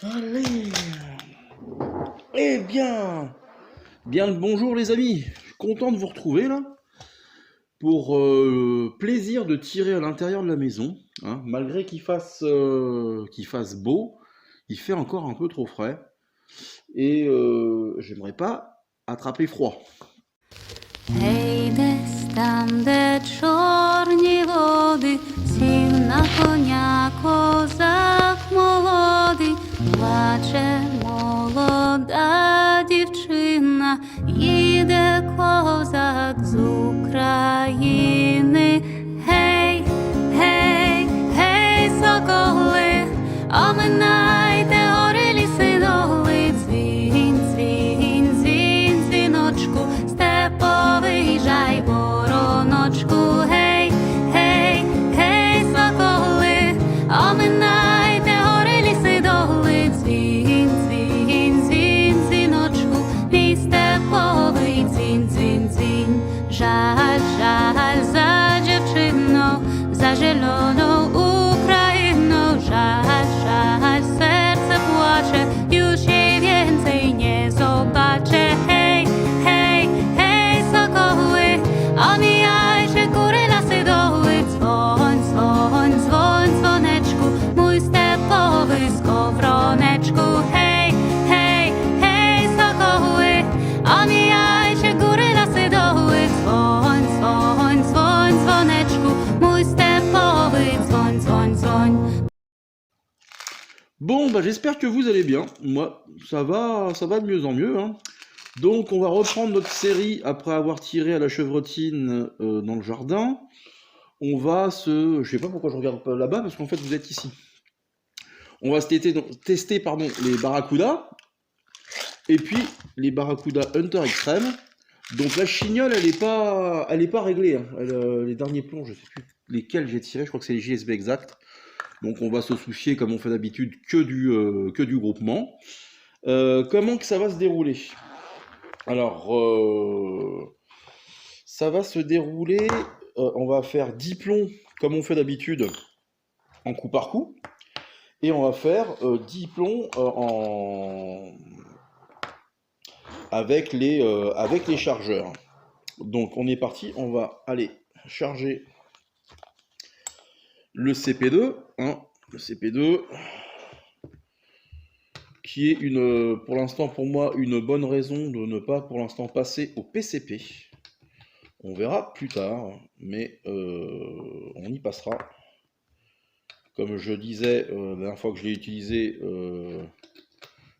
Allez. Eh bien, bien le bonjour les amis. Je suis content de vous retrouver là pour plaisir de tirer à l'intérieur de la maison, hein. Malgré qu'il fasse beau, il fait encore un peu trop frais et j'aimerais pas attraper froid. Гей, десь там, де чорні води, сів на коня козак молодий, плаче молода дівчина, їде козак з України. Гей, гей, гей, соколи, оминайте гори, ліси, доли, дзвінь, дзвінь, дзвінь, дзвіночку, степовий жай, вороночку, гей, гей, гей, соколи, оминайте гори, ліси, доли, дзвінь, дзвінь, дзвінь, дзвіночку, мій степовий дзвінь, дзвінь, дзвінь, жаль, жаль за дівчину, за зелену Україну, жаль, жаль, серце плаче, już jej więcej nie zobaczę. Hej, hej, hej, sokoły, omijajcie góry, lasy, doły, dzwoń, dzwoń, dzwoń, dzwoneczku, mój stepowy skowroneczku. Hej, hej, hej, sokoły, omijajcie góry, lasy, doły, dzwoń, dzwoń, dzwoń, dzwoneczku, mój stepowy dzwoń, dzwoń, dzwoń. Bon, bah j'espère que vous allez bien. Moi, ça va de mieux en mieux, hein. Donc, on va reprendre notre série après avoir tiré à la chevrotine dans le jardin. Je sais pas pourquoi je regarde pas là-bas, parce qu'en fait, vous êtes ici. On va se tester pardon, les barracudas, et puis les barracudas Hunter Extreme. Donc la chignole, elle est pas réglée, hein. Les derniers plombs, je sais plus lesquels j'ai tiré, je crois que c'est les JSB exact. Donc on va se soucier, comme on fait d'habitude, que du groupement. Comment que ça va se dérouler? Alors, ça va se dérouler, on va faire 10 plombs, comme on fait d'habitude, en coup par coup. Et on va faire 10 plombs avec les chargeurs. Donc on est parti, on va aller charger le CP2, hein, le CP2, qui est pour l'instant pour moi une bonne raison de ne pas pour l'instant passer au PCP. On verra plus tard, mais on y passera. Comme je disais la dernière fois que je l'ai utilisé,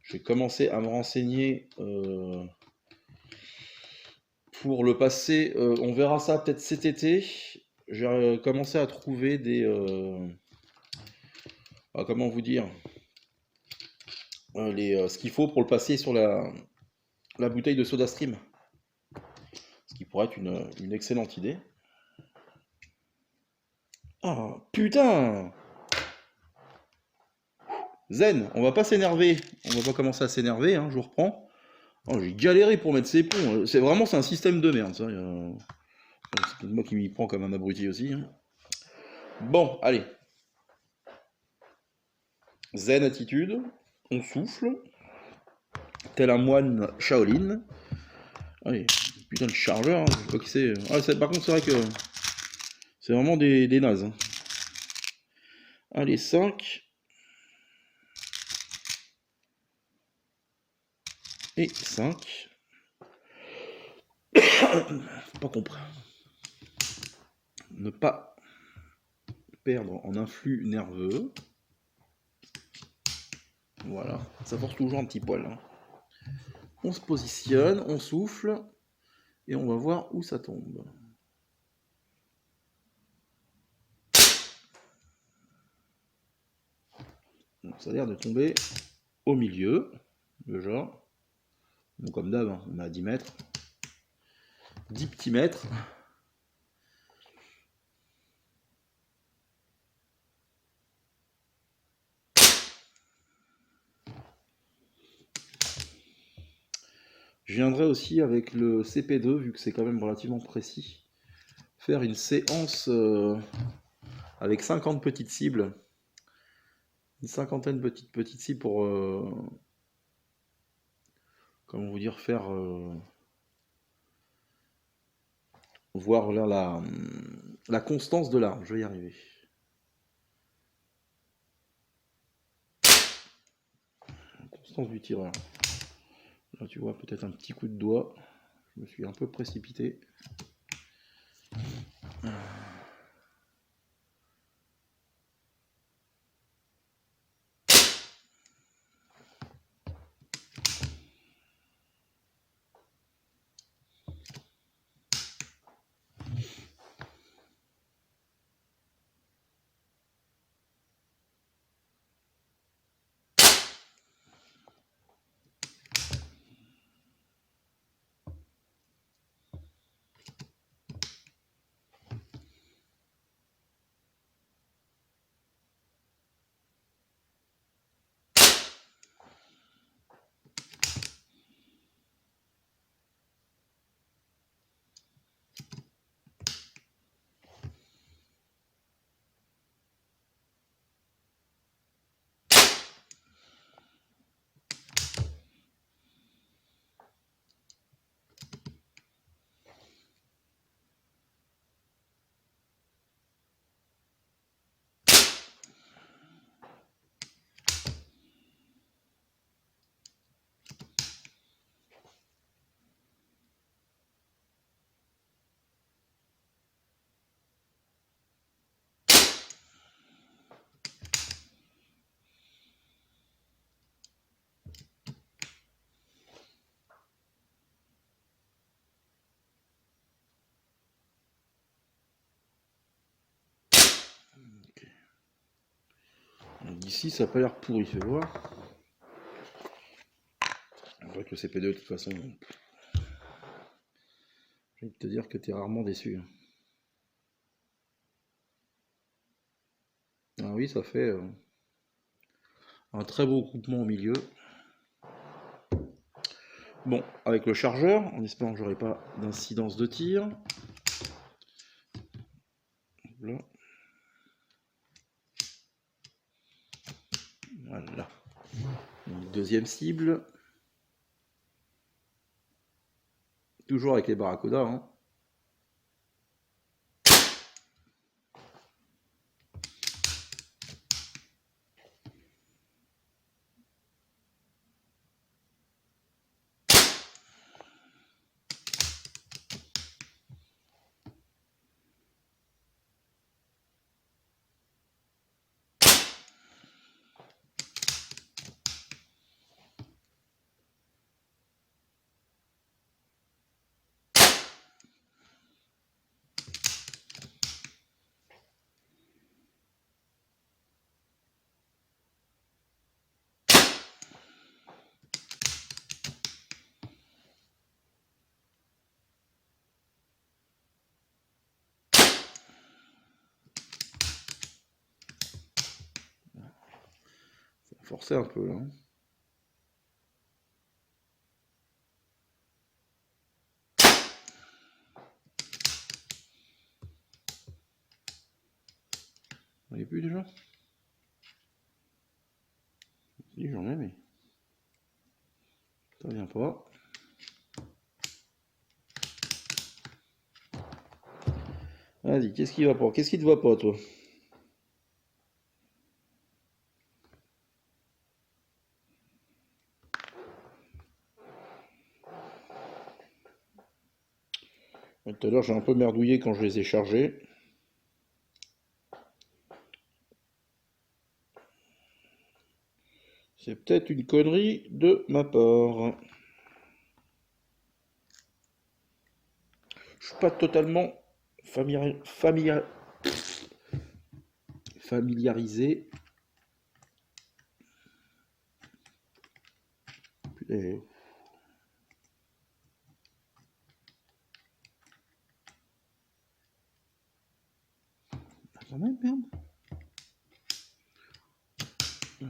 j'ai commencé à me renseigner pour le passer. On verra ça peut-être cet été. J'ai commencé à trouver comment vous dire, ce qu'il faut pour le passer sur la bouteille de SodaStream. Ce qui pourrait être une excellente idée. Ah, putain! Zen, on va pas s'énerver. On va pas commencer à s'énerver, hein, je vous reprends. Oh, j'ai galéré pour mettre ces ponts. C'est un système de merde, ça. C'est peut-être moi qui m'y prends comme un abruti aussi, hein. Bon, allez. Zen attitude. On souffle. Tel un moine Shaolin. Allez, putain, le chargeur, hein, je sais pas qui c'est. Ah, par contre, c'est vrai que c'est vraiment des nazes, hein. Allez, 5. Et 5. Faut pas qu'on ne pas perdre en influx nerveux. Voilà, ça force toujours un petit poil, hein. On se positionne, on souffle, et on va voir où ça tombe. Donc, ça a l'air de tomber au milieu, déjà. Donc comme d'hab, hein, on a 10 mètres. 10 petits mètres. Je viendrai aussi avec le CP2, vu que c'est quand même relativement précis, faire une séance avec 50 petites cibles. une cinquantaine de petites scies pour, comment vous dire, faire voir là la constance de l'arme. Je vais y arriver. La constance du tireur. Là, tu vois, peut-être un petit coup de doigt. Je me suis un peu précipité. D'ici, ça n'a pas l'air pourri, fais voir. Avec le CP2, de toute façon, j'ai envie de te dire que tu es rarement déçu. Ah oui, ça fait un très beau groupement au milieu. Bon, avec le chargeur, en espérant que j'aurai pas d'incidence de tir. Là. Voilà. Donc, deuxième cible. Toujours avec les barracudas. Hein. Forcer un peu. Hein. On n'est plus déjà? Si, j'en ai, mais ça vient pas. Vas-y, qu'est-ce qui va pas? Qu'est-ce qui te va pas, toi? Tout à l'heure, j'ai un peu merdouillé quand je les ai chargés. C'est peut-être une connerie de ma part. Je suis pas totalement familiarisé. Putain. Quand même, merde.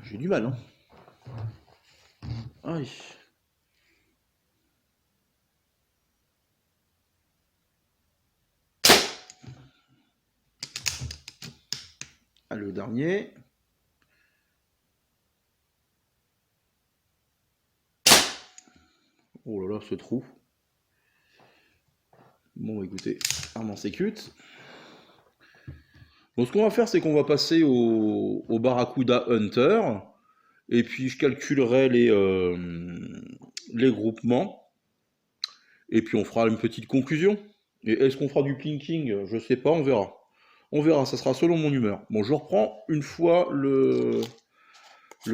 J'ai du mal, hein. Aïe. Ah, le dernier. Oh là là, ce trou. Bon, écoutez, arme en sécute. Bon, ce qu'on va faire, c'est qu'on va passer au Barracuda Hunter. Et puis, je calculerai les groupements. Et puis, on fera une petite conclusion. Et est-ce qu'on fera du plinking? Je sais pas, on verra. On verra, ça sera selon mon humeur. Bon, je reprends une fois le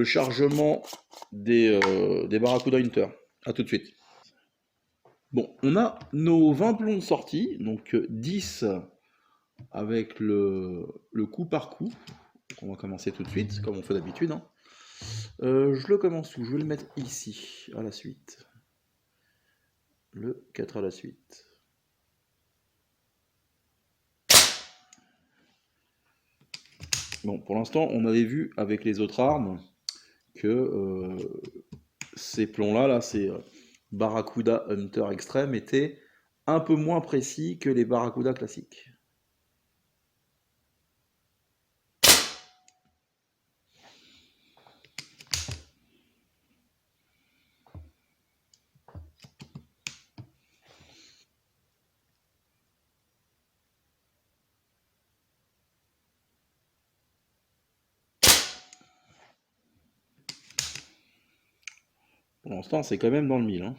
chargement des Barracuda Hunter. A tout de suite. Bon, on a nos 20 plombs de sortie, donc 10 avec le coup par coup. Donc on va commencer tout de suite, comme on fait d'habitude. Hein. Je le commence où? Je vais le mettre ici, à la suite. Le 4 à la suite. Bon, pour l'instant, on avait vu avec les autres armes que ces plombs-là, là, ces Barracuda Hunter Extreme, étaient un peu moins précis que les Barracuda classiques. Pour l'instant, c'est quand même dans le mille. Hein.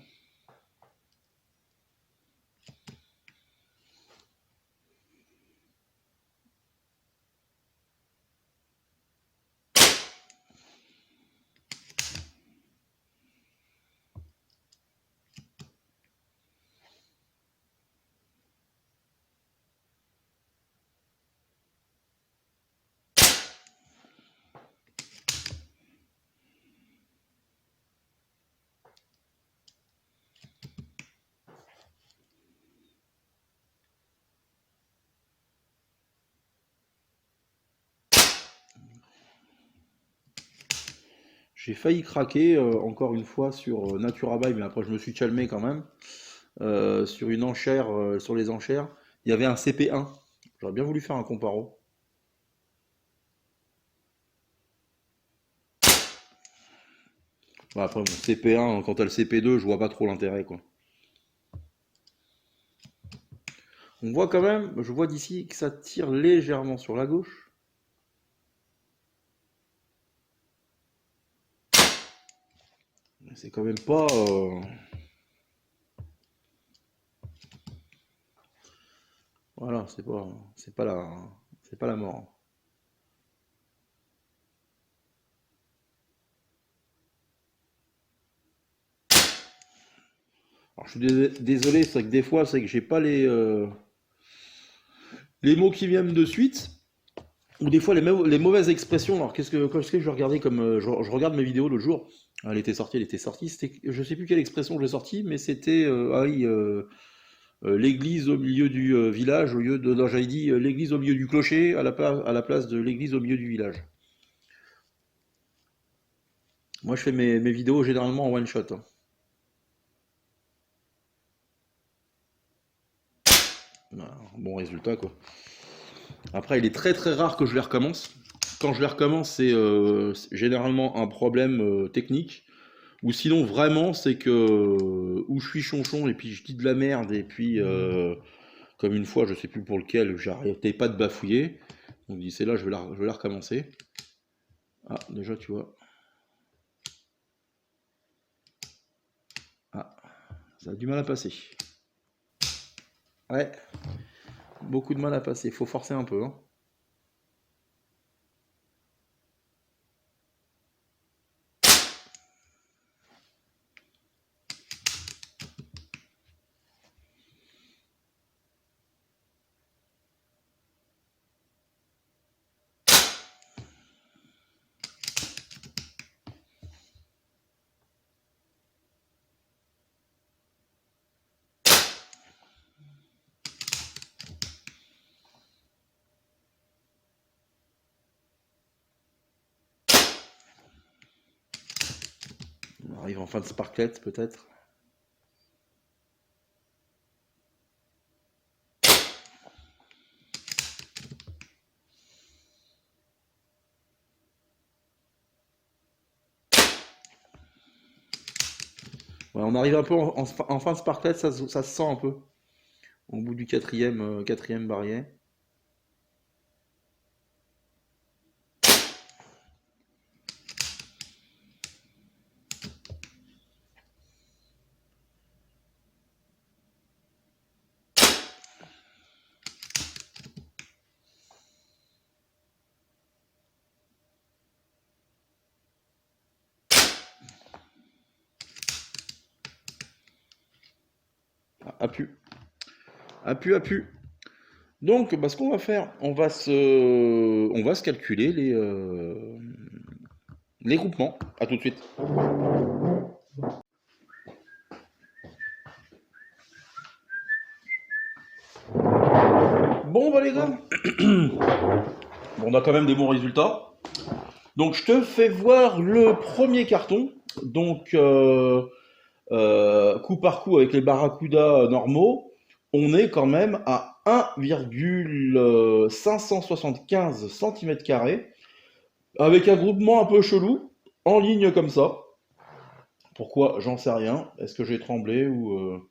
J'ai failli craquer encore une fois sur Naturabuy, mais après je me suis calmé quand même. Sur une enchère, sur les enchères, il y avait un CP1. J'aurais bien voulu faire un comparo. Bon, après, bon, CP1, quand t'as le CP2, je vois pas trop l'intérêt, quoi. On voit quand même, je vois d'ici que ça tire légèrement sur la gauche. Mais c'est quand même pas. Voilà, c'est pas la mort. Alors, je suis désolé, c'est que des fois, c'est que j'ai pas les mots qui viennent de suite. Ou des fois les mauvaises expressions. Alors qu'est-ce que je regardais comme je regarde mes vidéos l'autre jour. Elle était sortie. C'était, je sais plus quelle expression j'ai sorti, mais c'était ah oui, l'église au milieu du village au lieu de non, j'avais dit l'église au milieu du clocher à la place de l'église au milieu du village. Moi je fais mes vidéos généralement en one shot. Hein. Voilà, bon résultat quoi. Après il est très très rare que je les recommence. Quand je les recommence c'est généralement un problème technique. Ou sinon, vraiment, c'est que où je suis chonchon et puis je dis de la merde et puis comme une fois, je sais plus pour lequel, j'arrêtais pas de bafouiller. On dit c'est là, je vais la recommencer. Ah, déjà, tu vois. Ah, ça a du mal à passer. Ouais, beaucoup de mal à passer. Faut forcer un peu. Hein. On arrive en fin de sparklet peut-être. Ouais, on arrive un peu en fin de sparklet, ça se sent un peu. Au bout du quatrième barillet. Ah, a pu. Donc, bah, ce qu'on va faire, on va se calculer les groupements. À tout de suite. Bon, bah les gars, bon, on a quand même des bons résultats. Donc, je te fais voir le premier carton. Donc, coup par coup avec les barracudas normaux, on est quand même à 1,575 cm², avec un groupement un peu chelou, en ligne comme ça. Pourquoi? J'en sais rien. Est-ce que j'ai tremblé ou...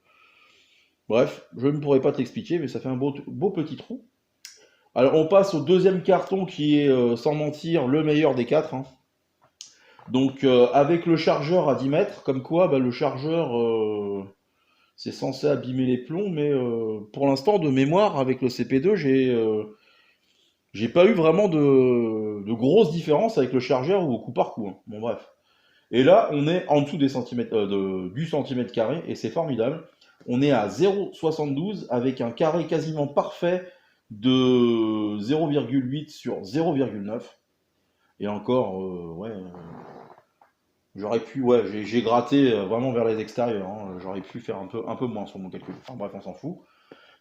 Bref, je ne pourrais pas t'expliquer, mais ça fait un beau petit trou. Alors on passe au deuxième carton qui est, sans mentir, le meilleur des quatre, hein. Donc avec le chargeur à 10 mètres, comme quoi bah, le chargeur c'est censé abîmer les plombs, mais pour l'instant de mémoire avec le CP2 j'ai pas eu vraiment de grosses différences avec le chargeur ou au coup par coup, hein. Bon bref. Et là on est en dessous des centimètres, du centimètre carré et c'est formidable. On est à 0,72 avec un carré quasiment parfait de 0,8 sur 0,9. Et encore, ouais, j'aurais pu, ouais, j'ai gratté vraiment vers les extérieurs, hein. J'aurais pu faire un peu moins sur mon calcul. Enfin bref, on s'en fout.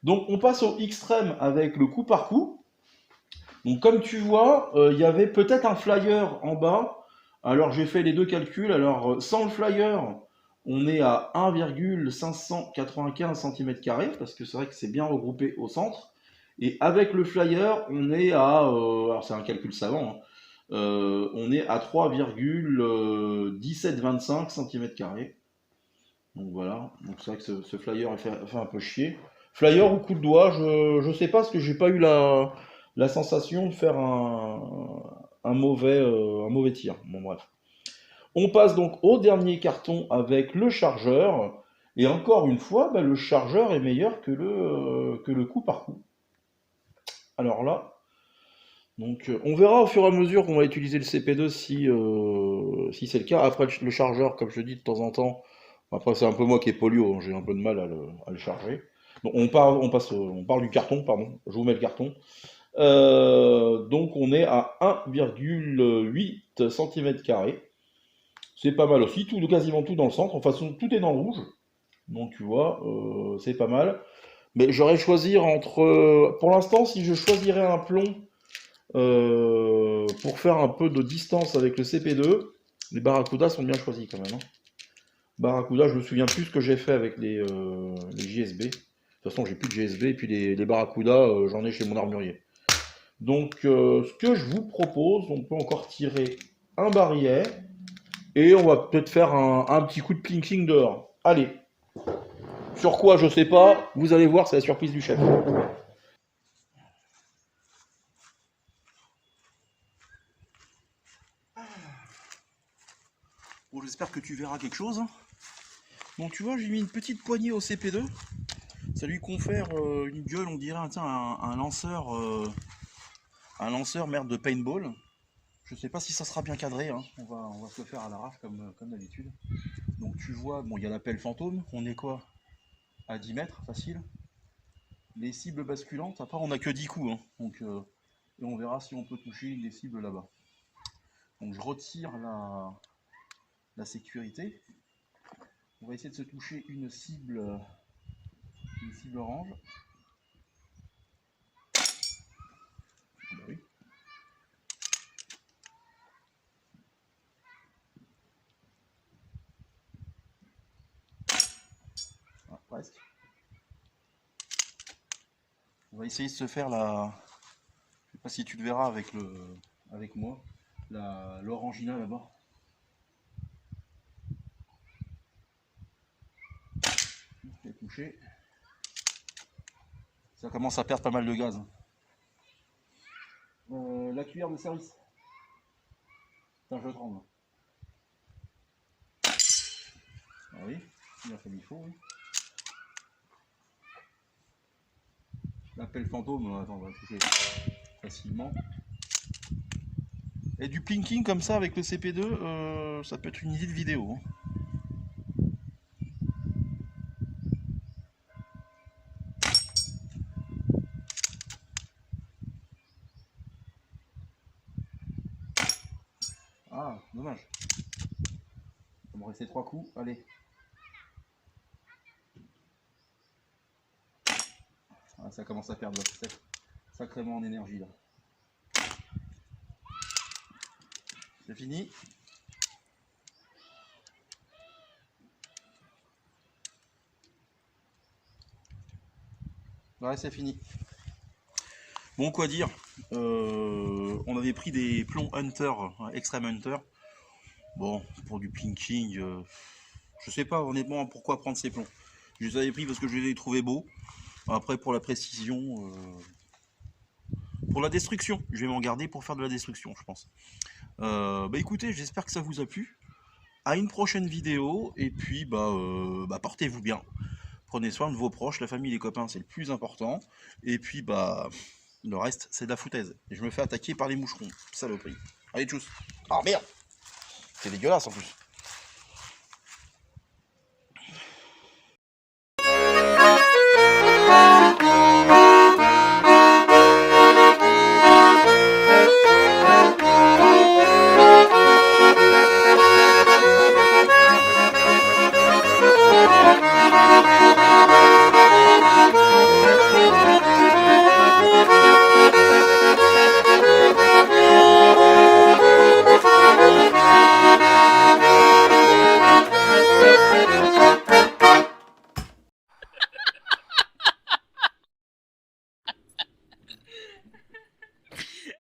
Donc on passe au extrême avec le coup par coup. Donc comme tu vois, il y avait peut-être un flyer en bas. Alors j'ai fait les deux calculs. Alors sans le flyer, on est à 1,595 cm², parce que c'est vrai que c'est bien regroupé au centre. Et avec le flyer, on est à, alors c'est un calcul savant, hein, on est à 3,1725 cm². Donc voilà, donc c'est vrai que ce flyer fait un peu chier. Flyer ou coup de doigt, je sais pas, parce que j'ai pas eu la sensation de faire un mauvais tir. Bon bref. On passe donc au dernier carton avec le chargeur. Et encore une fois, bah, le chargeur est meilleur que le coup par coup. Alors là, donc on verra au fur et à mesure qu'on va utiliser le CP2 si c'est le cas. Après le chargeur, comme je dis de temps en temps, après c'est un peu moi qui ai polio, hein, j'ai un peu de mal à le charger. Donc on parle du carton, pardon. Je vous mets le carton. Donc on est à 1,8 cm². C'est pas mal aussi, quasiment tout dans le centre. Enfin, tout est dans le rouge. Donc tu vois, c'est pas mal. Mais j'aurais choisi entre... Pour l'instant, si je choisirais un plomb pour faire un peu de distance avec le CP2, les Barracuda sont bien choisis quand même, hein. Barracuda, je me souviens plus ce que j'ai fait avec les JSB. De toute façon, j'ai plus de JSB, et puis les Barracuda, j'en ai chez mon armurier. Donc, ce que je vous propose, on peut encore tirer un barillet, et on va peut-être faire un petit coup de plinking dehors. Allez, sur quoi, je sais pas, vous allez voir, c'est la surprise du chef. Bon, j'espère que tu verras quelque chose. Donc tu vois, j'ai mis une petite poignée au CP2. Ça lui confère une gueule, on dirait un lanceur merde de paintball. Je sais pas si ça sera bien cadré, hein. On va se le faire à l'arrache comme d'habitude. Donc tu vois, bon, il y a l'appel fantôme. On est quoi? À 10 mètres, facile. Les cibles basculantes, après on a que 10 coups, hein. Donc, et on verra si on peut toucher les cibles là-bas. Donc je retire la sécurité. On va essayer de se toucher une cible orange. Bah oui. Ah, presque. On va essayer de se faire je sais pas si tu le verras avec moi, l'orangina là-bas. Je vais toucher. Ça commence à perdre pas mal de gaz. La cuillère de service. Putain, je tremble. Ah oui, il a fait il faut. Oui. L'appel fantôme, attends, on va toucher facilement. Et du plinking comme ça avec le CP2, ça peut être une idée de vidéo. Hein. Ah, dommage. Il va me rester 3 coups, allez. Ah, ça commence à perdre sacrément en énergie là. C'est fini. Ouais, c'est fini. Bon, quoi dire, on avait pris des plombs Hunter, Extreme Hunter. Bon, pour du plinking, je sais pas honnêtement pourquoi prendre ces plombs. Je les avais pris parce que je les ai trouvés beaux. Après, pour la précision, pour la destruction, je vais m'en garder pour faire de la destruction, je pense. Bah écoutez, j'espère que ça vous a plu. À une prochaine vidéo, et puis portez-vous bien. Prenez soin de vos proches, la famille, les copains, c'est le plus important. Et puis le reste, c'est de la foutaise. Et je me fais attaquer par les moucherons, saloperie. Allez, tchuss. Ah merde, c'est dégueulasse en plus.